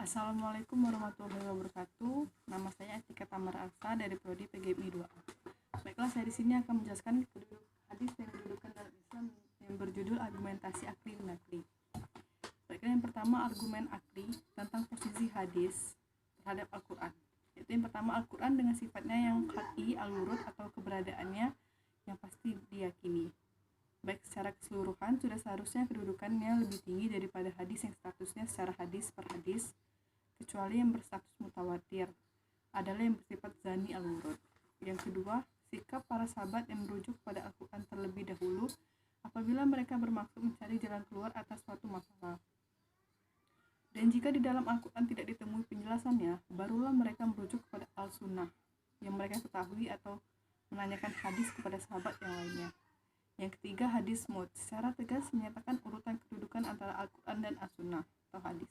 Assalamualaikum warahmatullahi wabarakatuh. Nama saya Atika Tamara Aksa dari Prodi PGMI 2A. Baiklah, saya di sini akan menjelaskan keduduk hadis yang didudukan dalam Islam yang berjudul argumentasi akli nakli. Baiklah, yang pertama argumen akli tentang posisi hadis terhadap Al-Quran. Yaitu yang pertama, Al-Quran dengan sifatnya yang qat'i al-wurud atau keberadaannya yang pasti diyakini. Baik secara keseluruhan, sudah seharusnya kedudukannya lebih tinggi daripada hadis yang statusnya secara hadis per hadis, kecuali yang berstatus mutawatir adalah yang bersifat zani al-wurud. Yang kedua, sikap para sahabat yang merujuk pada Al-Quran terlebih dahulu apabila mereka bermaksud mencari jalan keluar atas suatu masalah. Dan jika di dalam Al-Quran tidak ditemui penjelasannya, barulah mereka merujuk kepada al-sunnah yang mereka ketahui atau menanyakan hadis kepada sahabat yang lainnya. Yang ketiga, hadis mut secara tegas menyatakan urutan kedudukan antara Al-Quran dan As-Sunnah atau hadis.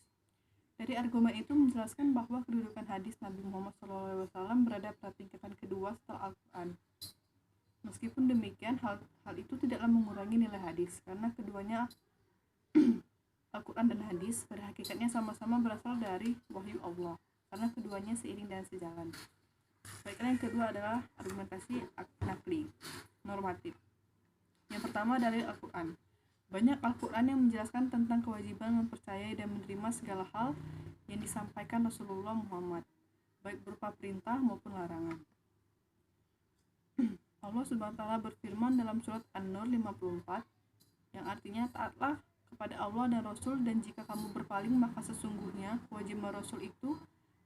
Dari argumen itu menjelaskan bahwa kedudukan hadis Nabi Muhammad SAW berada pada tingkatan kedua setelah Al-Quran. Meskipun demikian, hal itu tidaklah mengurangi nilai hadis, karena keduanya Al-Quran dan hadis pada hakikatnya sama-sama berasal dari wahyu Allah, karena keduanya seiring dan sejalan. Baiklah, yang kedua adalah argumentasi nakli, normatif. Yang pertama, dalil Al-Quran. Banyak Al-Quran yang menjelaskan tentang kewajiban mempercayai dan menerima segala hal yang disampaikan Rasulullah Muhammad, baik berupa perintah maupun larangan. Allah SWT berfirman dalam surat An-Nur 54, yang artinya, taatlah kepada Allah dan Rasul, dan jika kamu berpaling maka sesungguhnya kewajiban Rasul itu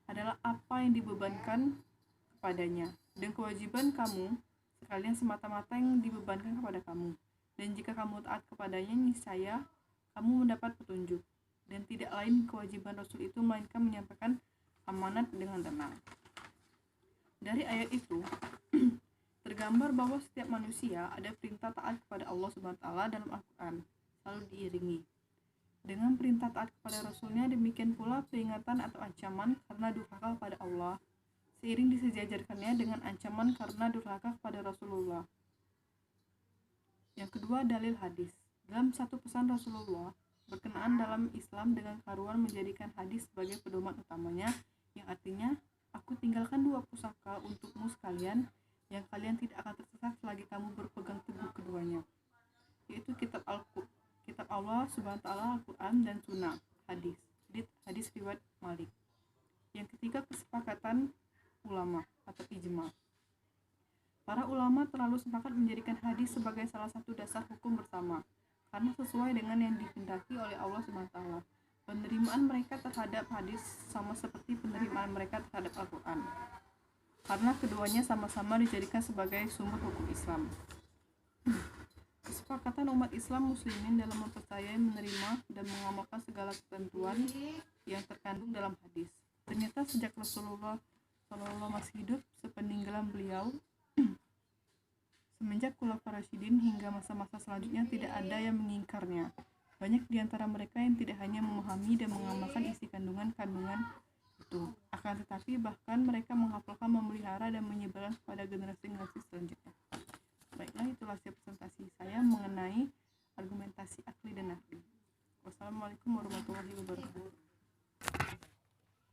adalah apa yang dibebankan kepadanya, dan kewajiban kamu sekalian semata-mata yang dibebankan kepada kamu. Dan jika kamu taat kepadanya, niscaya kamu mendapat petunjuk. Dan tidak lain kewajiban Rasul itu melainkan menyampaikan amanat dengan tenang. Dari ayat itu tergambar bahwa setiap manusia ada perintah taat kepada Allah SWT dalam Al-Quran, selalu diiringi dengan perintah taat kepada Rasulnya. Demikian pula peringatan atau ancaman karena durhaka kepada Allah, seiring disejajarkannya dengan ancaman karena durhaka kepada Rasulullah. Yang kedua, dalil hadis. Dalam satu pesan Rasulullah berkenaan dalam Islam dengan karuan menjadikan hadis sebagai pedoman utamanya, yang artinya, aku tinggalkan dua pusaka untukmu sekalian yang kalian tidak akan tersesat selagi kamu berpegang teguh keduanya, yaitu kitab Allah SWT, Al-Quran, dan Sunnah, hadis riwayat Malik. Yang ketiga, kesepakatan ulama atau ijma. Para ulama terlalu sepakat menjadikan hadis sebagai salah satu dasar hukum bersama, karena sesuai dengan yang dikehendaki oleh Allah SWT. Penerimaan mereka terhadap hadis sama seperti penerimaan mereka terhadap Al-Quran, karena keduanya sama-sama dijadikan sebagai sumber hukum Islam. Kesepakatan umat Islam muslimin dalam mempercayai, menerima, dan mengamalkan segala ketentuan yang terkandung dalam hadis. Ternyata sejak Rasulullah SAW masih hidup, sepeninggalan beliau, semenjak Khulafaur Rasyidin hingga masa-masa selanjutnya, tidak ada yang mengingkarnya. Banyak di antara mereka yang tidak hanya memahami dan mengamalkan isi kandungan-kandungan itu, akan tetapi bahkan mereka menghafalkan, memelihara, dan menyebarkan kepada generasi-generasi selanjutnya.